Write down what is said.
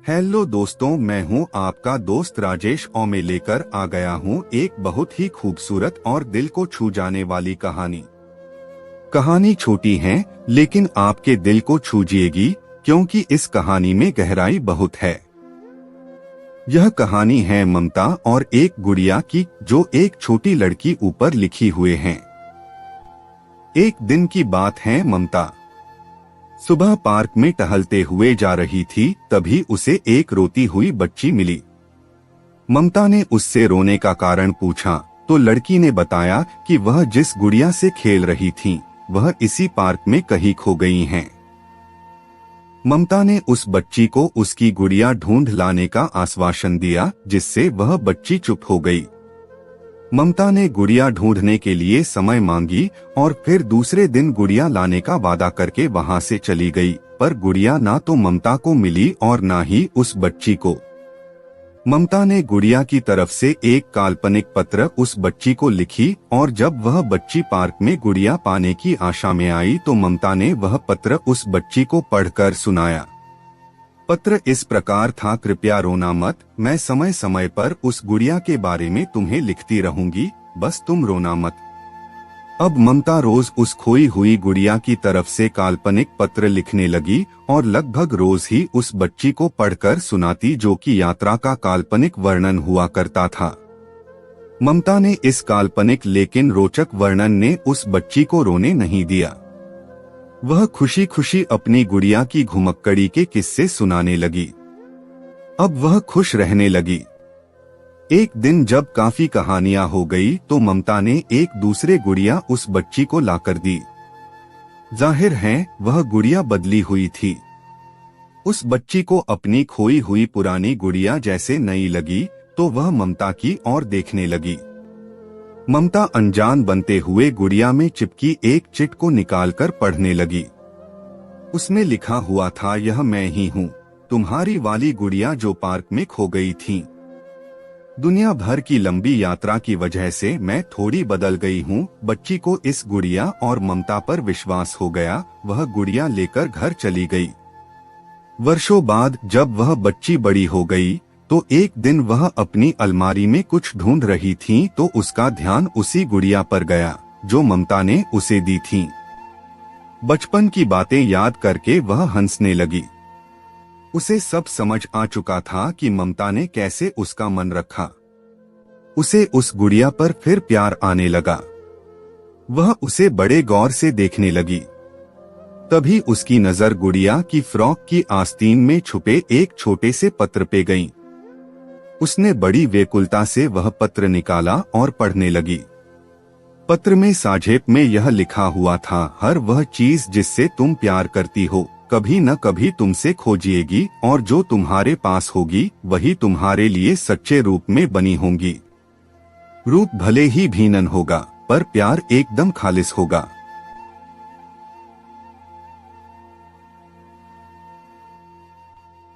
Hello दोस्तों, मैं हूं आपका दोस्त राजेश और मैं लेकर आ गया हूं एक बहुत ही खूबसूरत और दिल को छू जाने वाली कहानी। कहानी छोटी है लेकिन आपके दिल को छू जाएगी क्योंकि इस कहानी में गहराई बहुत है। यह कहानी है ममता और एक गुड़िया की, जो एक छोटी लड़की ऊपर लिखी हुए हैं। एक दिन की बात है। ममता सुबह पार्क में टहलते हुए जा रही थी, तभी उसे एक रोती हुई बच्ची मिली। ममता ने उससे रोने का कारण पूछा तो लड़की ने बताया कि वह जिस गुड़िया से खेल रही थी वह इसी पार्क में कहीं खो गई हैं। ममता ने उस बच्ची को उसकी गुड़िया ढूंढ लाने का आश्वासन दिया, जिससे वह बच्ची चुप हो गई। ममता ने गुड़िया ढूंढने के लिए समय मांगी और फिर दूसरे दिन गुड़िया लाने का वादा करके वहां से चली गई, पर गुड़िया ना तो ममता को मिली और ना ही उस बच्ची को। ममता ने गुड़िया की तरफ से एक काल्पनिक पत्र उस बच्ची को लिखी और जब वह बच्ची पार्क में गुड़िया पाने की आशा में आई तो ममता ने वह पत्र उस बच्ची को पढ़कर सुनाया। पत्र इस प्रकार था, कृपया रोना मत, मैं समय समय पर उस गुड़िया के बारे में तुम्हें लिखती रहूंगी, बस तुम रोना मत। अब ममता रोज उस खोई हुई गुड़िया की तरफ से काल्पनिक पत्र लिखने लगी और लगभग रोज ही उस बच्ची को पढ़कर सुनाती, जो कि यात्रा का काल्पनिक वर्णन हुआ करता था। ममता ने इस काल्पनिक लेकिन रोचक वर्णन ने उस बच्ची को रोने नहीं दिया। वह खुशी खुशी अपनी गुड़िया की घुमक्कड़ी के किस्से सुनाने लगी। अब वह खुश रहने लगी। एक दिन जब काफी कहानियां हो गई तो ममता ने एक दूसरे गुड़िया उस बच्ची को लाकर दी। जाहिर है वह गुड़िया बदली हुई थी। उस बच्ची को अपनी खोई हुई पुरानी गुड़िया जैसे नई लगी तो वह ममता की ओर देखने लगी। ममता अनजान बनते हुए गुड़िया में चिपकी एक चिट को निकालकर पढ़ने लगी। उसमें लिखा हुआ था, यह मैं ही हूँ, तुम्हारी वाली गुड़िया जो पार्क में खो गई थी। दुनिया भर की लंबी यात्रा की वजह से मैं थोड़ी बदल गई हूँ। बच्ची को इस गुड़िया और ममता पर विश्वास हो गया। वह गुड़िया लेकर घर चली गई। वर्षों बाद जब वह बच्ची बड़ी हो गई तो एक दिन वह अपनी अलमारी में कुछ ढूंढ रही थी तो उसका ध्यान उसी गुड़िया पर गया जो ममता ने उसे दी थी। बचपन की बातें याद करके वह हंसने लगी। उसे सब समझ आ चुका था कि ममता ने कैसे उसका मन रखा। उसे उस गुड़िया पर फिर प्यार आने लगा। वह उसे बड़े गौर से देखने लगी। तभी उसकी नजर गुड़िया की फ्रॉक की आस्तीन में छुपे एक छोटे से पत्र पे गई। उसने बड़ी व्याकुलता से वह पत्र निकाला और पढ़ने लगी। पत्र में साझेप में यह लिखा हुआ था, हर वह चीज जिससे तुम प्यार करती हो कभी न कभी तुमसे खो जाएगी और जो तुम्हारे पास होगी वही तुम्हारे लिए सच्चे रूप में बनी होंगी। रूप भले ही भिन्न होगा पर प्यार एकदम खालिस होगा।